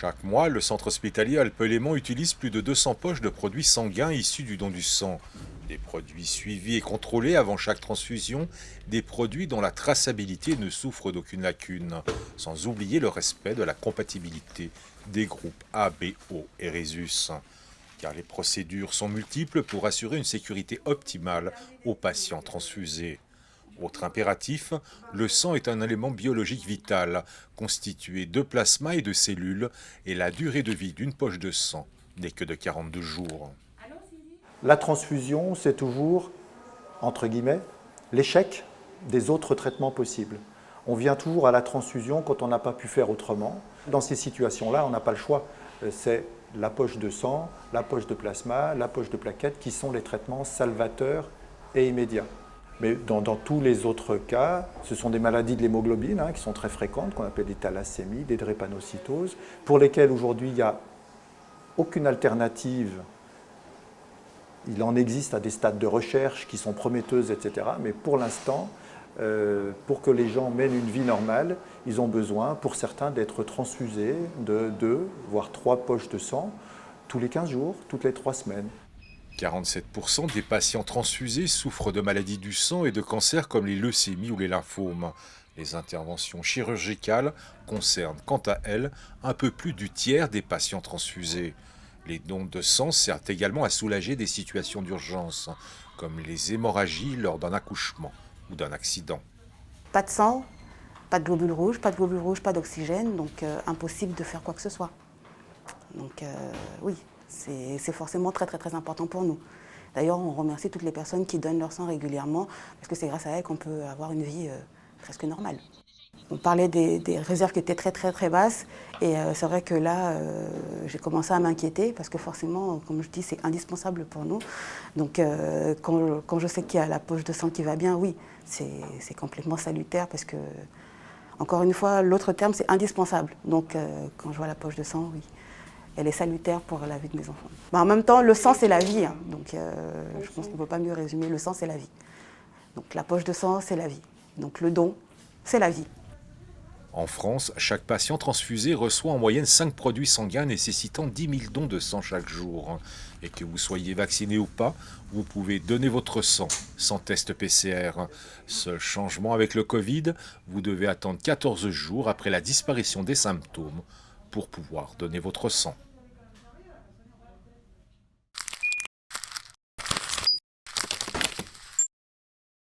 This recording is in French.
Chaque mois, le centre hospitalier Alpes-Léman utilise plus de 200 poches de produits sanguins issus du don du sang. Des produits suivis et contrôlés avant chaque transfusion, des produits dont la traçabilité ne souffre d'aucune lacune, sans oublier le respect de la compatibilité des groupes A, B, O et Rhésus. Car les procédures sont multiples pour assurer une sécurité optimale aux patients transfusés. Autre impératif, le sang est un élément biologique vital, constitué de plasma et de cellules, et la durée de vie d'une poche de sang n'est que de 42 jours. La transfusion, c'est toujours, entre guillemets, l'échec des autres traitements possibles. On vient toujours à la transfusion quand on n'a pas pu faire autrement. Dans ces situations-là, on n'a pas le choix. C'est la poche de sang, la poche de plasma, la poche de plaquettes qui sont les traitements salvateurs et immédiats. Mais dans tous les autres cas, ce sont des maladies de l'hémoglobine qui sont très fréquentes, qu'on appelle des thalassémies, des drépanocytoses, pour lesquelles aujourd'hui il n'y a aucune alternative. Il en existe à des stades de recherche qui sont prometteuses, etc. Mais pour l'instant, pour que les gens mènent une vie normale, ils ont besoin, pour certains, d'être transfusés de 2, voire 3 poches de sang tous les 15 jours, toutes les 3 semaines. 47% des patients transfusés souffrent de maladies du sang et de cancers comme les leucémies ou les lymphomes. Les interventions chirurgicales concernent quant à elles un peu plus du tiers des patients transfusés. Les dons de sang servent également à soulager des situations d'urgence, comme les hémorragies lors d'un accouchement ou d'un accident. Pas de sang, pas de globules rouges, pas d'oxygène, donc impossible de faire quoi que ce soit. Donc oui, c'est forcément très important pour nous. D'ailleurs, on remercie toutes les personnes qui donnent leur sang régulièrement, parce que c'est grâce à elles qu'on peut avoir une vie presque normale. On parlait des réserves qui étaient très basses, et c'est vrai que là, j'ai commencé à m'inquiéter, parce que forcément, comme je dis, c'est indispensable pour nous. Donc quand je sais qu'il y a la poche de sang qui va bien, oui, c'est complètement salutaire, parce que, encore une fois, l'autre terme, c'est indispensable. Donc quand je vois la poche de sang, oui, elle est salutaire pour la vie de mes enfants. En même temps, le sang, c'est la vie, donc je pense qu'on ne peut pas mieux résumer. Le sang, c'est la vie. Donc la poche de sang, c'est la vie. Donc le don, c'est la vie. En France, chaque patient transfusé reçoit en moyenne 5 produits sanguins nécessitant 10 000 dons de sang chaque jour. Et que vous soyez vacciné ou pas, vous pouvez donner votre sang sans test PCR. Seul changement avec le Covid, vous devez attendre 14 jours après la disparition des symptômes pour pouvoir donner votre sang.